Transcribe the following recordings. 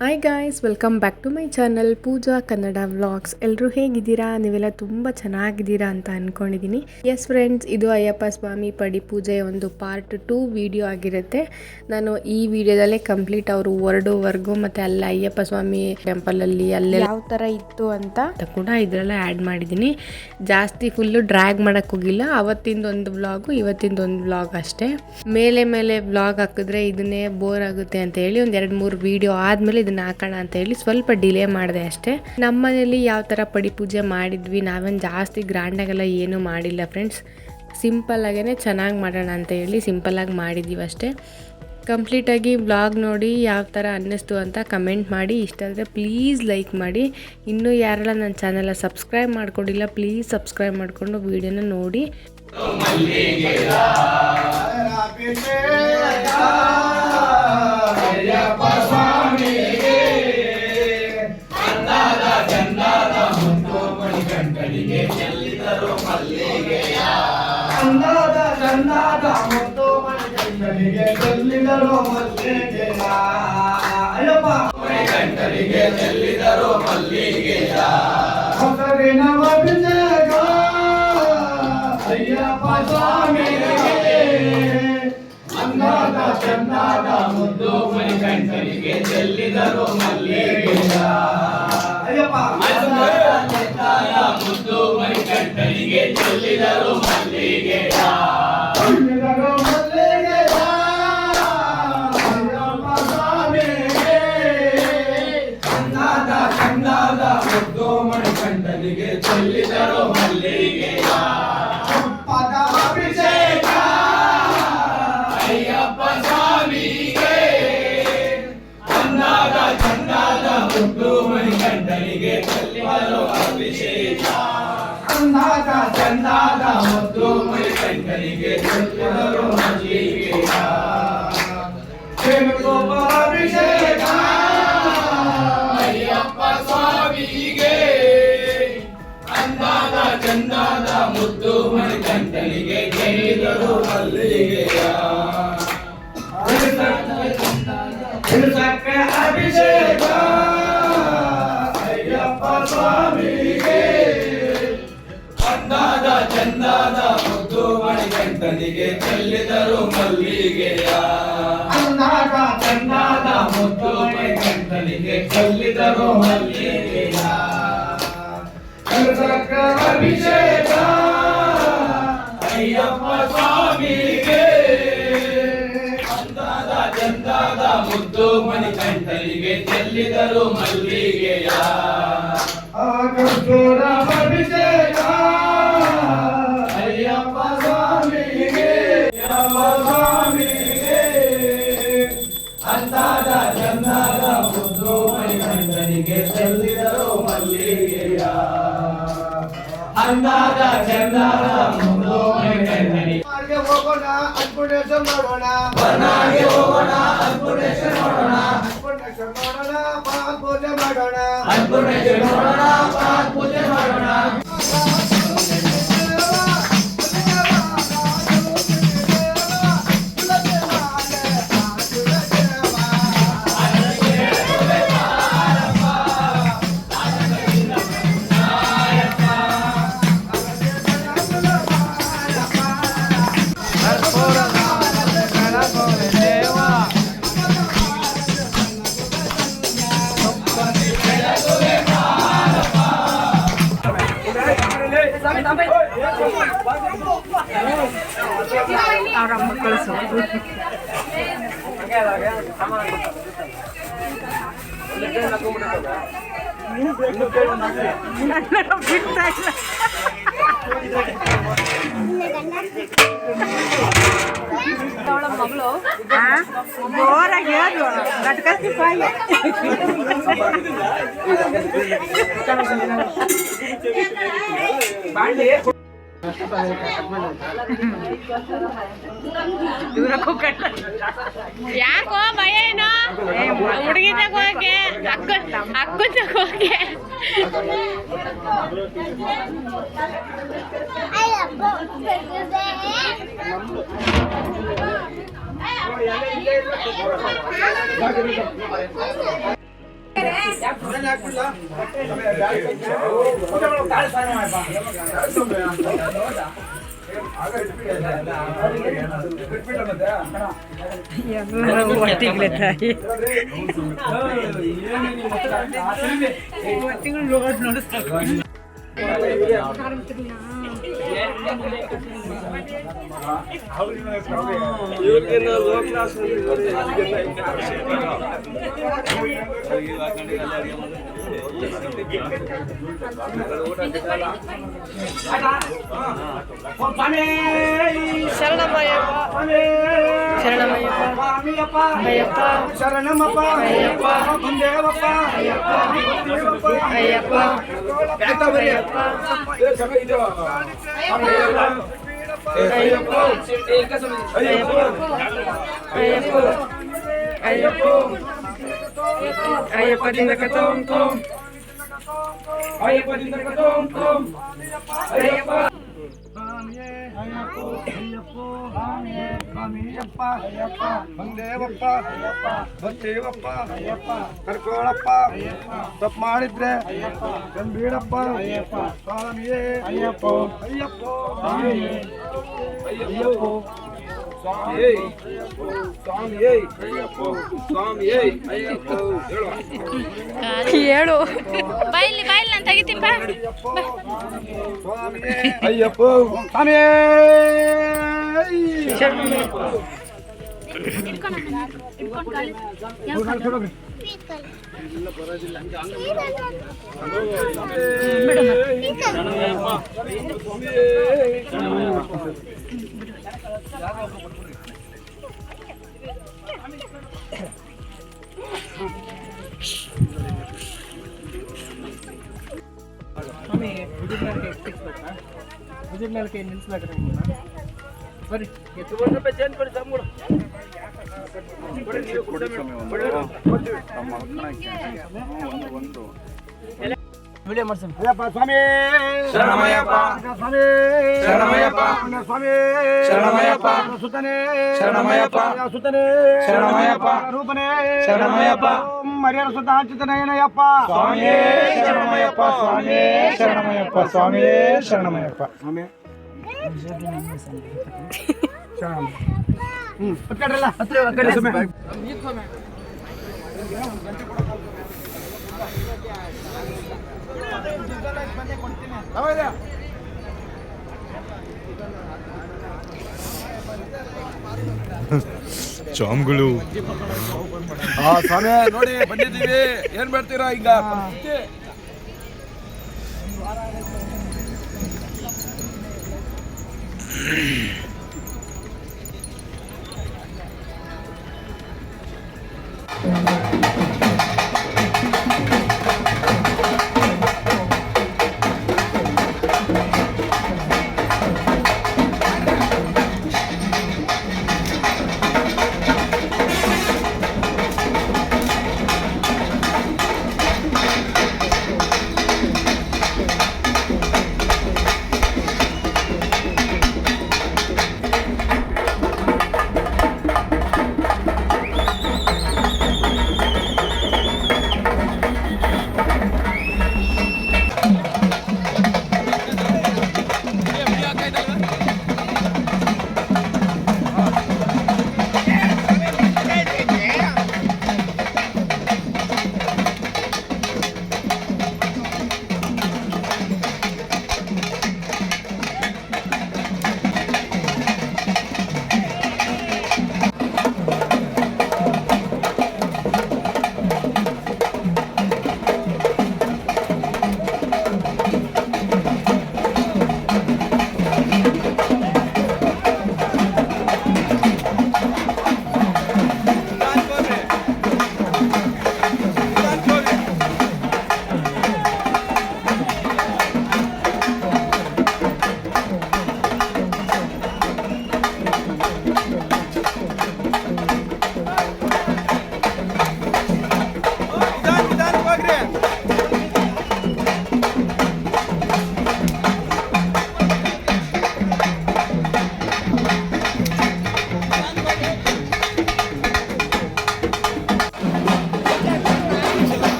Hi guys, welcome back to my channel Pooja Kannada vlogs. ಎಲ್ಲರೂ ಹೇಗಿದ್ದೀರಾ? ನೀವೆಲ್ಲ ತುಂಬ ಚೆನ್ನಾಗಿದ್ದೀರಾ ಅಂತ ಅಂದ್ಕೊಂಡಿದ್ದೀನಿ. ಎಸ್ ಫ್ರೆಂಡ್ಸ್, ಇದು ಅಯ್ಯಪ್ಪ ಸ್ವಾಮಿ ಪಡಿ ಪೂಜೆ ಒಂದು ಪಾರ್ಟ್ 2 ವಿಡಿಯೋ ಆಗಿರುತ್ತೆ. ನಾನು ಈ ವಿಡಿಯೋದಲ್ಲೇ ಕಂಪ್ಲೀಟ್ ಅವರು ಹೊರಡೋವರೆಗೂ ಮತ್ತು ಅಲ್ಲಿ ಅಯ್ಯಪ್ಪ ಸ್ವಾಮಿ ಟೆಂಪಲಲ್ಲಿ ಅಲ್ಲೇ ಯಾವ ಥರ ಇತ್ತು ಅಂತ ಕೂಡ ಇದರಲ್ಲೇ ಆ್ಯಡ್ ಮಾಡಿದ್ದೀನಿ. ಜಾಸ್ತಿ ಫುಲ್ಲು ಡ್ರ್ಯಾಗ್ ಮಾಡೋಕ್ಕೆ ಹೋಗಿಲ್ಲ. ಅವತ್ತಿಂದೊಂದು ವ್ಲಾಗು, ಇವತ್ತಿಂದೊಂದು ವ್ಲಾಗ್ ಅಷ್ಟೇ. ಮೇಲೆ ವ್ಲಾಗ್ ಹಾಕಿದ್ರೆ ಇದನ್ನೇ ಬೋರ್ ಆಗುತ್ತೆ ಅಂತ ಹೇಳಿ ಒಂದು 2-3 ವಿಡಿಯೋ ಆದಮೇಲೆ ಇದನ್ನ ಹಾಕೋಣ ಅಂತ ಹೇಳಿ ಸ್ವಲ್ಪ ಡಿಲೇ ಮಾಡಿದೆ ಅಷ್ಟೇ. ನಮ್ಮ ಮನೇಲಿ ಯಾವ ಥರ ಪಡಿ ಪೂಜೆ ಮಾಡಿದ್ವಿ, ನಾವೇನು ಜಾಸ್ತಿ ಗ್ರ್ಯಾಂಡಾಗೆಲ್ಲ ಏನೂ ಮಾಡಿಲ್ಲ ಫ್ರೆಂಡ್ಸ್. ಸಿಂಪಲ್ಲಾಗೇ ಚೆನ್ನಾಗಿ ಮಾಡೋಣ ಅಂತ ಹೇಳಿ ಸಿಂಪಲ್ಲಾಗಿ ಮಾಡಿದ್ದೀವಿ ಅಷ್ಟೇ. ಕಂಪ್ಲೀಟಾಗಿ ವ್ಲಾಗ್ ನೋಡಿ ಯಾವ ಥರ ಅನ್ನಿಸ್ತು ಅಂತ ಕಮೆಂಟ್ ಮಾಡಿ. ಇಷ್ಟ ಆದರೆ ಪ್ಲೀಸ್ ಲೈಕ್ ಮಾಡಿ. ಇನ್ನೂ ಯಾರೆಲ್ಲ ನನ್ನ ಚಾನಲ್ನ ಸಬ್ಸ್ಕ್ರೈಬ್ ಮಾಡ್ಕೊಂಡಿಲ್ಲ ಪ್ಲೀಸ್ ಸಬ್ಸ್ಕ್ರೈಬ್ ಮಾಡಿಕೊಂಡು ವೀಡಿಯೋನ ನೋಡಿ. ಚಂದಾದ ಮುದ್ದು ಮಣಿಕಂಠನಿಗೆ ಚೆಲ್ಲಿದರು ಮಲ್ಲಿಗೆಯ. ಮುದ್ದು ಮಣಿಕಂಠನಿಗೆ ಚೆಲ್ಲಿದರು ಮಲ್ಲಿಗೆಯ. ಚಂದಾದ ಮುದ್ದು ಮಣಿಕಂಠನಿಗೆ ಚೆಲ್ಲಿದರು ಮಲ್ಲಿಗೆಯ. ಪದಾಭಿಷೇಕ ಅಯ್ಯಪ್ಪ ಸ್ವಾಮಿಗೆ. ಚಂದಾದ ಚಂದಾದ ಮುದ್ದು ಮಣಿಕಂಠನಿಗೆ ಚೆಲ್ಲಿದರು ಅಭಿಷೇಕ. ಚಂದಾದ ಚಂದಾದ ಮುದ್ದು ಮಣಿಕಂಠನಿಗೆ ಚೆಲ್ಲಿದರು ಮಲ್ಲಿಗೆಯ. ವೇಣುಗೋಪಾಲಾಭಿಷೇಕ ಅಯ್ಯಪ್ಪ ಸ್ವಾಮಿಗೆ. ಅಂದಾದ ಚಂದಾದ ಮುದ್ದು ಮಣಿಕಂಠನಿಗೆ ಚೆಲ್ಲಿದರು ಮಲ್ಲಿಗೆಯ. ಅಭಿಷೇಕ ಅಯ್ಯಪ್ಪ ಸ್ವಾಮಿಗೆ. ಅಂದಾದ ಚಂದಾದ ಮುದ್ದು ಮಣಿಕಂಠನಿಗೆ ಚೆಲ್ಲಿದರು ಮಲ್ಲಿಗೆಯ. ಅಂದಾದ ಚಂದಾದ ಮುದ್ದು ಮಣಿಕಂಠನಿಗೆ ಚೆಲ್ಲಿದರು ಮಲ್ಲಿಗೆಯ. ಅಭಿಷೇಕ ಅಯ್ಯಪ್ಪ ಸ್ವಾಮಿಗೆ. ಅಂದಾದ ಚಂದಾದ ಮುದ್ದು ಮಣಿಕಂಠನಿಗೆ ಚೆಲ್ಲಿದರು ಮಲ್ಲಿಗೆಯ. ಅಭಿಷೇಕ ಅಯ್ಯಪ್ಪ ಸ್ವಾಮಿಗೆ. ಸ್ವಾಮಿಗೆ ಅಂದಾದ ಚಂದಾದ ಮುದ್ದು ಮಣಿಕಂಠನಿಗೆ ಚೆಲ್ಲಿದರು ಮಲ್ಲಿಗೆಯ. ಅಂದಾದ ಚಂದಾದ ಮುದ್ದು ಮಣಿಕಂಠನಿಗೆ. ಹೋಗೋಣ ಅನ್ಪೂರ್ಣೇಶ್ವರ ನೋಡೋಣ, ಬನಾಗೆ ಹೋಗೋಣ ಅನ್ಪೂರ್ಣೇಶ್ವರ ನೋಡೋಣ. ಅನ್ಪೂರ್ಣೇಶ್ವರ ನೋಡೋಣ ಪಾದ ಪೂಜೆ ಮಾಡೋಣ. ಅನ್ಪೂರ್ಣೇಶ್ವರ ನೋಡೋಣ ಪಾದ ಪೂಜೆ ಮಾಡೋಣ. ಮಗಳು ಜೋರಾಗಿ ಹೇಳು ಗಟ್ಕಿ ಪಾಯಿ. ಯಾಕೋ ಭಯ ಏನೋ ಹುಡುಗಿ ತಗೋಕೆ ಅಕ್ಕ ತಗೋಕೆ. ಎಲ್ಲರೂ ಒಟ್ಟಿಗೆ ತಾಯಿ ಒಟ್ಟಿಗೆ ನೋಡಿಸ್ತಾರೆ ಶರಣಮಪ್ಪ ಬಂದೇವಪ್ಪ ಅಯ್ಯಪ್ಪ ಅಯ್ಯಪ್ಪದಿಂದ ಕತೋಂ ತೋಂ ಅಯ್ಯಪ್ಪದಿಂದ ಕತೋಂ ತೋಂ ಅಯ್ಯಪ್ಪ ಬಂದೇವಪ್ಪ ಬರ್ತೇವಪ್ಪ ಕರ್ಕೋಳಪ್ಪ ತಪ್ಪು ಮಾಡಿದ್ರೆ ಬೀಡಪ್ಪ ಸ್ವಾಮಿಯೇ ಅಯ್ಯಪ್ಪ ಅಯ್ಯಪ್ಪ ಅಯ್ಯಪ್ಪ ಸ್ವಾಮಿಯೇ ಸ್ವಾಮಿಯೇ ಅಯ್ಯಪ್ಪ ಸ್ವಾಮಿಯೇ ಅಯ್ಯಪ್ಪ ಹೇಳು ಬಾಯಿಲಿ ನಾನು ತೆಗಿತೀನಿ ಬಾ ಸ್ವಾಮಿಯೇ ಅಯ್ಯಪ್ಪ ಸ್ವಾಮಿಯೇ ವಿಜಿಟ್ನಲ್ಕೆ ನಿಲ್ಲಿಸ್ಬೇಕ್ರಿ ಬರ್ರಿ ವಿಡಿಯೋ ಮಾಡ್ಸೋಣ ಅಯ್ಯಪ್ಪ ಸ್ವಾಮಿ ಶರಣಮಯ್ಯಪ್ಪ ಸ್ವಾಮಿ ಶರಣಮಯ್ಯಪ್ಪ ಸ್ವಾಮಿ ಶರಣಮಯ್ಯಪ್ಪ ಸುತನೇ ಶರಣಮಯ್ಯಪ್ಪ ಸುತನೇ ಶರಣಮಯ್ಯಪ್ಪ ರೂಪನೇ ಶರಣಮಯ್ಯಪ್ಪ ಮರ್ಯಾದ ಸುತ ಹಂಚಿತನಯ್ಯನಯ್ಯಪ್ಪ ಸ್ವಾಮಿಯೇ ಶರಣಮಯ್ಯಪ್ಪ ಸ್ವಾಮಿಯೇ ಶರಣಮಯ್ಯಪ್ಪ ಸ್ವಾಮಿಯೇ ಶರಣಮಯ್ಯಪ್ಪ ಸ್ವಾಮಿ ಹತ್ಕಡ್ರಲ್ಲ ಜಾಮ್ಗಳು ಸ್ವಾಮಿ ನೋಡಿ ಬಂದಿದ್ದೀವಿ ಏನ್ ಮಾಡ್ತೀರಾ ಈಗ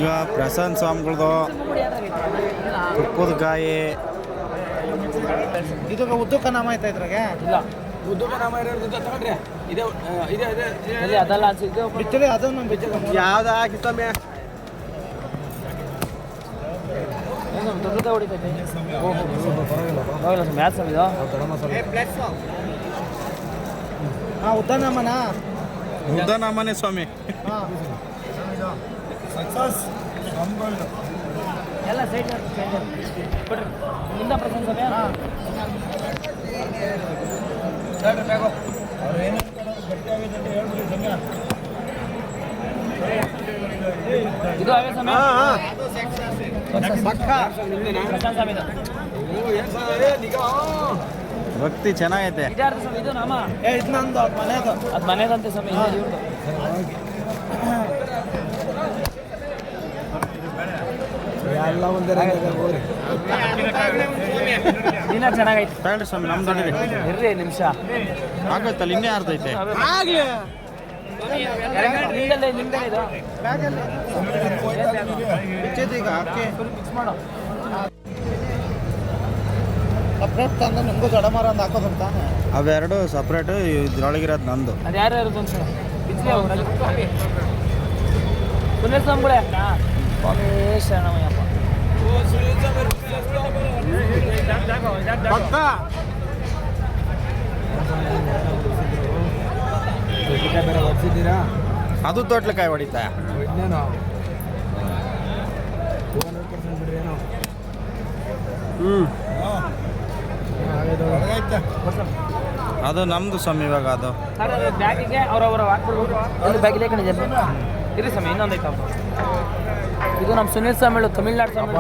ಈಗ ಪ್ರಸನ್ನ ಸ್ವಾಮಿಗಳದು ತುಪ್ಪದ ಕಾಯಿ ಇದು ಉದ್ದಕ್ಕ ನಾಮ ಆಯ್ತಾ ಇದ್ರಾಗೆ ಇಲ್ಲ ಉದ್ದಕ್ಕ ನಾಮ ಇರೋದು ತಗೊಂಡ್ರೆ ಇದೆ ಇಲ್ಲಿ ಅದಲ್ಲ ಅನ್ಸಿದ್ದು ಬಿತ್ತಲೆ ಅದನ್ನು ಬಿತ್ತಲೆ ಯಾವ್ದು ಹಾಕಿತ್ತಮ್ಮೆ ದೊಡ್ಡದ ಹೊಡಿತೈತೆ ಪರವಾಗಿಲ್ಲ ಮ್ಯಾಚ್ ಇದು ಹಾಂ ಉದ್ದನಾಮನಾ ಉದ್ದನಾಮನೇ ಸ್ವಾಮಿ. ಹಾಂ ಎಲ್ಲ ಸೈಡ್ ಕೊಡ್ರಿ ನಿಂದ ಪ್ರಸನ್ನ ಸಮಯ ಇದು ಅವೇ ಸಮಯ ಪ್ರಸನ್ನ ಸಮಯ ಭಕ್ತಿ ಚೆನ್ನಾಗೈತೆ. ಇದಾರ್ಥ ಸಮಯ ಇದು ನಾಮ ಇದು ನಂದು ಅವ್ರ ಮನೆದು ಅದು ಮನೆದಂತೆ ಸಮಯ ಇವ್ರದ್ದು ಎಲ್ಲ ಒಂದೇ ದಿನ ಚೆನ್ನಾಗೈತೆ ತಗೊಳ್ರಿ ಸ್ವಾಮಿ ನಮ್ದು ಹೊಡಿರಿ. ಇರ್ರಿ ನಿಮಿಷ ಆಗೋಯ್ತಲ್ಲ ಇನ್ನೇ ಅರ್ಧೈತೆ. ಆಗಲಿ ನಿಮ್ದಲ್ಲೇ ಇದು ಈಗ ಅಕ್ಕಿ ಮಿಕ್ಸ್ ಮಾಡೋ ಸಪ್ರೇಟ್ ತಂದು ನಿಮಗೂ ಜಡಮಾರ ಒಂದು ಹಾಕೋದು ತಾನೆ ಅವೆರಡು ಸಪ್ರೇಟು, ಇದ್ರೊಳಗಿರೋದು ನಂದು. ಅದು ಯಾರು ಇರೋದು ಅಂತ ಬಿಚ್ಚಿ ಅವ್ರು ಸುನಿಲ್ ಸ್ವಾಮಿಗಳೇ ಸ್ವಾಮಿ ಶರಣಮಯ್ಯಪ್ಪ ಅದು ತೊಟ್ಲಕಾಯಿ ಹೊಡಿತಾ. ಅದು ನಮ್ದು ಸ್ವಾಮಿ ಇವಾಗ ಅದು. ಬ್ಯಾಗಿಗೆ ಅವ್ರವ್ರ ಹಾಕ್ಬಿಡ್ಬೇಕು ಒಂದು ಬ್ಯಾಗಿಗೆ ಕಣಿದೆ ಇರಿ ಸ್ವಾಮಿ ಇನ್ನೊಂದು ಐತಪ್ಪ ಇದು ನಮ್ಮ ಸುನಿಲ್ ಸ್ವಾಮಿಗಳು ತಮಿಳ್ನಾಡು ಸ್ವಾಮಿ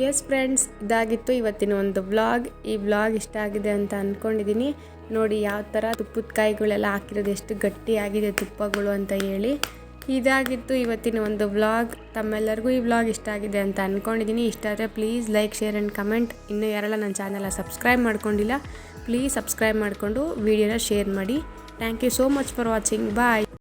ಎಸ್ ಫ್ರೆಂಡ್ಸ್, ಇದಾಗಿತ್ತು ಇವತ್ತಿನ ಒಂದು ವ್ಲಾಗ್. ಈ ವ್ಲಾಗ್ ಇಷ್ಟ ಆಗಿದೆ ಅಂತ ಅಂದ್ಕೊಂಡಿದ್ದೀನಿ. ನೋಡಿ ಯಾವ ಥರ ತುಪ್ಪದ ಕಾಯಿಗಳೆಲ್ಲ ಹಾಕಿರೋದು ಎಷ್ಟು ಗಟ್ಟಿಯಾಗಿದೆ ತುಪ್ಪಗಳು ಅಂತ ಹೇಳಿ. ಇದಾಗಿತ್ತು ಇವತ್ತಿನ ಒಂದು ವ್ಲಾಗ್. ತಮ್ಮೆಲ್ಲರಿಗೂ ಈ ವ್ಲಾಗ್ ಇಷ್ಟ ಆಗಿದೆ ಅಂತ ಅಂದ್ಕೊಂಡಿದ್ದೀನಿ. ಇಷ್ಟ ಆದರೆ please like, share and comment. ಇನ್ನೂ ಯಾರೆಲ್ಲ ನನ್ನ ಚಾನಲ್ನ ಸಬ್ಸ್ಕ್ರೈಬ್ ಮಾಡ್ಕೊಂಡಿಲ್ಲ ಪ್ಲೀಸ್ ಸಬ್ಸ್ಕ್ರೈಬ್ ಮಾಡಿಕೊಂಡು ವಿಡಿಯೋನ ಶೇರ್ ಮಾಡಿ. Thank you so much for watching. Bye.